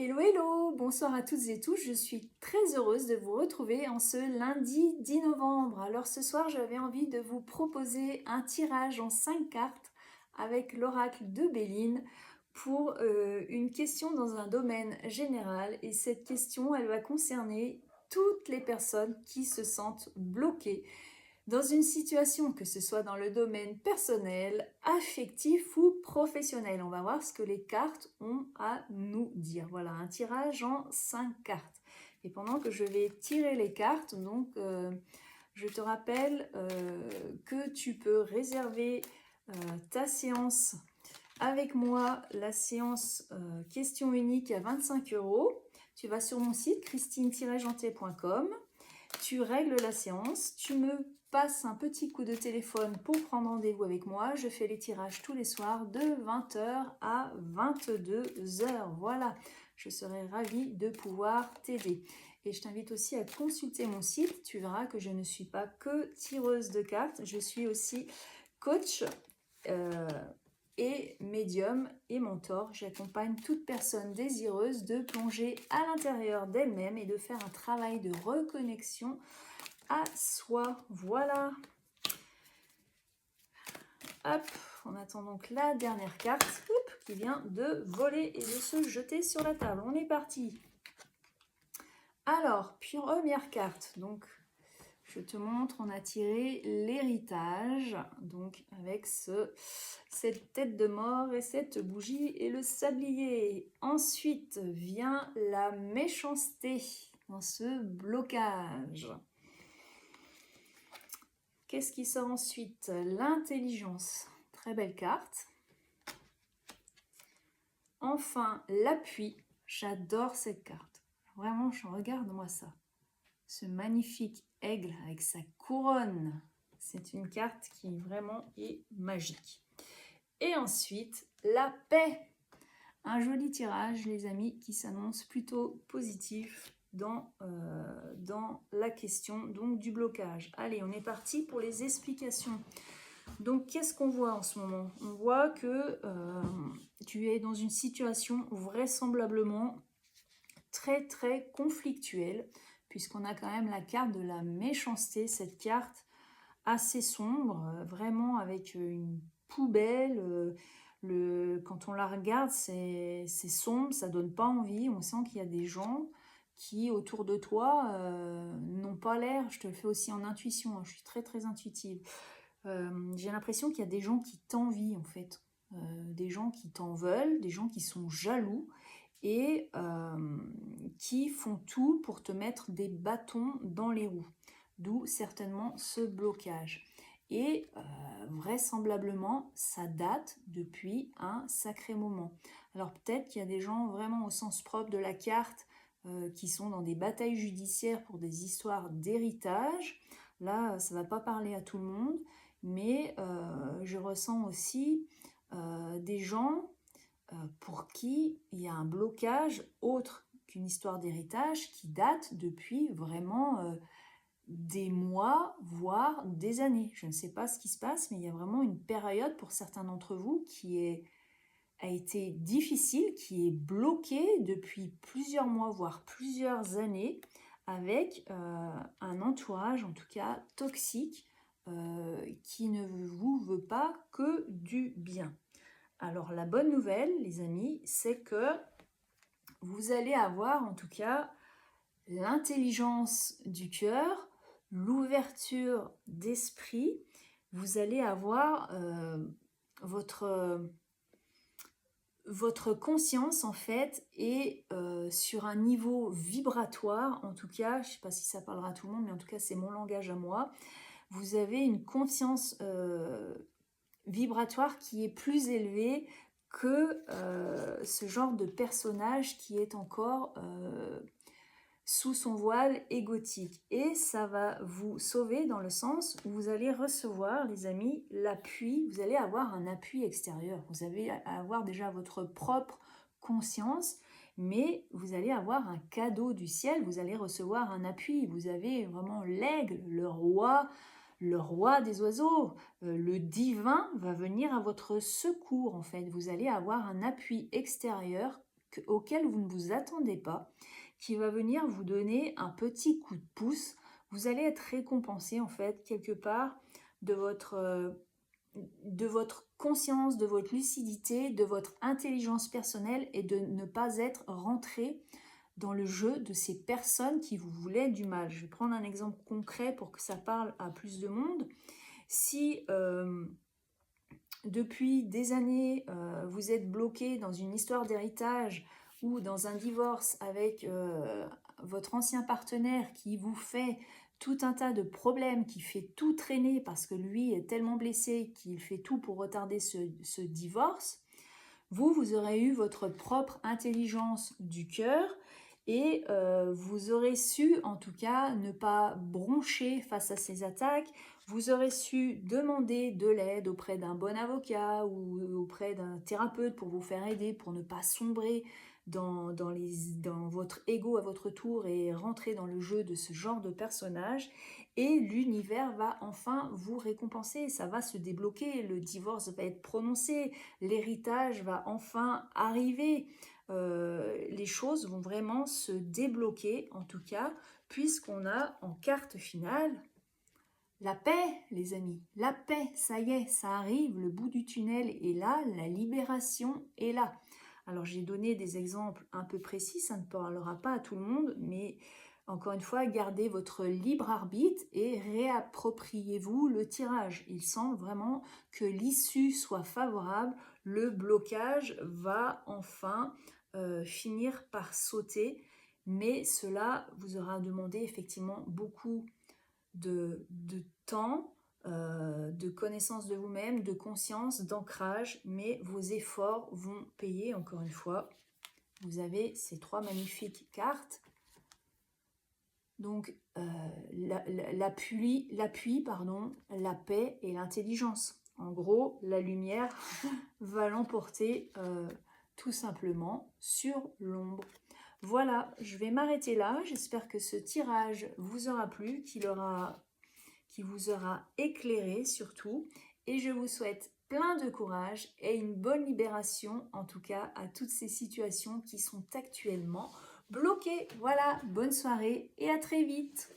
Hello, hello, bonsoir à toutes et tous, je suis très heureuse de vous retrouver en ce lundi 10 novembre. Alors ce soir, j'avais envie de vous proposer un tirage en 5 cartes avec l'oracle de Béline pour une question dans un domaine général. Et cette question, elle va concerner toutes les personnes qui se sentent bloquées dans une situation, que ce soit dans le domaine personnel, affectif ou professionnel. On va voir ce que les cartes ont à nous dire. Voilà, un tirage en 5 cartes. Et pendant que je vais tirer les cartes, donc je te rappelle que tu peux réserver ta séance avec moi, la séance question unique à 25 €. Tu vas sur mon site christine-janté.com. Tu règles la séance, tu me passes un petit coup de téléphone pour prendre rendez-vous avec moi. Je fais les tirages tous les soirs de 20 h à 22 h. Voilà, je serai ravie de pouvoir t'aider. Et je t'invite aussi à consulter mon site. Tu verras que je ne suis pas que tireuse de cartes, je suis aussi coach et médium et mentor. J'accompagne toute personne désireuse de plonger à l'intérieur d'elle-même et de faire un travail de reconnexion à soi. Voilà. Hop, on attend donc la dernière carte qui vient de voler et de se jeter sur la table. On est parti. Alors, première carte, donc je te montre, on a tiré l'héritage, donc avec cette tête de mort et cette bougie et le sablier. Ensuite vient la méchanceté dans ce blocage. Qu'est-ce qui sort ensuite? L'intelligence, très belle carte. Enfin, l'appui, j'adore cette carte. Vraiment, regarde-moi ça. Ce magnifique aigle avec sa couronne. C'est une carte qui vraiment est magique. Et ensuite, la paix. Un joli tirage, les amis, qui s'annonce plutôt positif dans la question donc du blocage. Allez, on est parti pour les explications. Donc, qu'est-ce qu'on voit en ce moment? On voit que tu es dans une situation vraisemblablement très très conflictuelle, puisqu'on a quand même la carte de la méchanceté, cette carte assez sombre, vraiment avec une poubelle. Quand on la regarde, c'est sombre, ça donne pas envie. On sent qu'il y a des gens qui, autour de toi, n'ont pas l'air. Je te le fais aussi en intuition, hein, je suis très très intuitive. J'ai l'impression qu'il y a des gens qui t'envient, en fait. Des gens qui t'en veulent, des gens qui sont jaloux et qui font tout pour te mettre des bâtons dans les roues. D'où certainement ce blocage. Et vraisemblablement, ça date depuis un sacré moment. Alors peut-être qu'il y a des gens vraiment au sens propre de la carte qui sont dans des batailles judiciaires pour des histoires d'héritage. Là, ça ne va pas parler à tout le monde, mais je ressens aussi des gens pour qui il y a un blocage autre qu'une histoire d'héritage qui date depuis vraiment des mois, voire des années. Je ne sais pas ce qui se passe, mais il y a vraiment une période pour certains d'entre vous qui a été difficile, qui est bloquée depuis plusieurs mois, voire plusieurs années, avec un entourage, en tout cas toxique, qui ne vous veut pas que du bien. Alors la bonne nouvelle, les amis, c'est que vous allez avoir en tout cas l'intelligence du cœur, l'ouverture d'esprit. Vous allez avoir votre conscience en fait est sur un niveau vibratoire, en tout cas, je ne sais pas si ça parlera à tout le monde, mais en tout cas c'est mon langage à moi. Vous avez une conscience vibratoire qui est plus élevée que ce genre de personnage qui est encore sous son voile égotique. Et ça va vous sauver dans le sens où vous allez recevoir, les amis, l'appui, vous allez avoir un appui extérieur. Vous allez avoir déjà votre propre conscience, mais vous allez avoir un cadeau du ciel, vous allez recevoir un appui. Vous avez vraiment l'aigle, le roi des oiseaux, le divin va venir à votre secours en fait. Vous allez avoir un appui extérieur auquel vous ne vous attendez pas, qui va venir vous donner un petit coup de pouce. Vous allez être récompensé en fait quelque part de votre conscience, de votre lucidité, de votre intelligence personnelle et de ne pas être rentré dans le jeu de ces personnes qui vous voulaient du mal. Je vais prendre un exemple concret pour que ça parle à plus de monde. Si depuis des années, vous êtes bloqué dans une histoire d'héritage ou dans un divorce avec votre ancien partenaire qui vous fait tout un tas de problèmes, qui fait tout traîner parce que lui est tellement blessé qu'il fait tout pour retarder ce divorce, vous aurez eu votre propre intelligence du cœur et vous aurez su en tout cas ne pas broncher face à ces attaques. Vous aurez su demander de l'aide auprès d'un bon avocat ou auprès d'un thérapeute pour vous faire aider, pour ne pas sombrer dans votre ego à votre tour et rentrer dans le jeu de ce genre de personnage. Et l'univers va enfin vous récompenser, ça va se débloquer, le divorce va être prononcé, l'héritage va enfin arriver. Les choses vont vraiment se débloquer, en tout cas, puisqu'on a en carte finale la paix, les amis. La paix, ça y est, ça arrive, le bout du tunnel est là, la libération est là. Alors j'ai donné des exemples un peu précis, ça ne parlera pas à tout le monde, mais encore une fois, gardez votre libre arbitre et réappropriez-vous le tirage. Il semble vraiment que l'issue soit favorable, le blocage va enfin finir par sauter, mais cela vous aura demandé effectivement beaucoup de temps, de connaissance de vous-même, de conscience, d'ancrage, mais vos efforts vont payer encore une fois. Vous avez ces 3 magnifiques cartes. Donc l'appui, la paix et l'intelligence. En gros, la lumière va l'emporter tout simplement sur l'ombre. Voilà, je vais m'arrêter là. J'espère que ce tirage vous aura plu, qui vous aura éclairé surtout. Et je vous souhaite plein de courage et une bonne libération, en tout cas, à toutes ces situations qui sont actuellement bloquées. Voilà, bonne soirée et à très vite.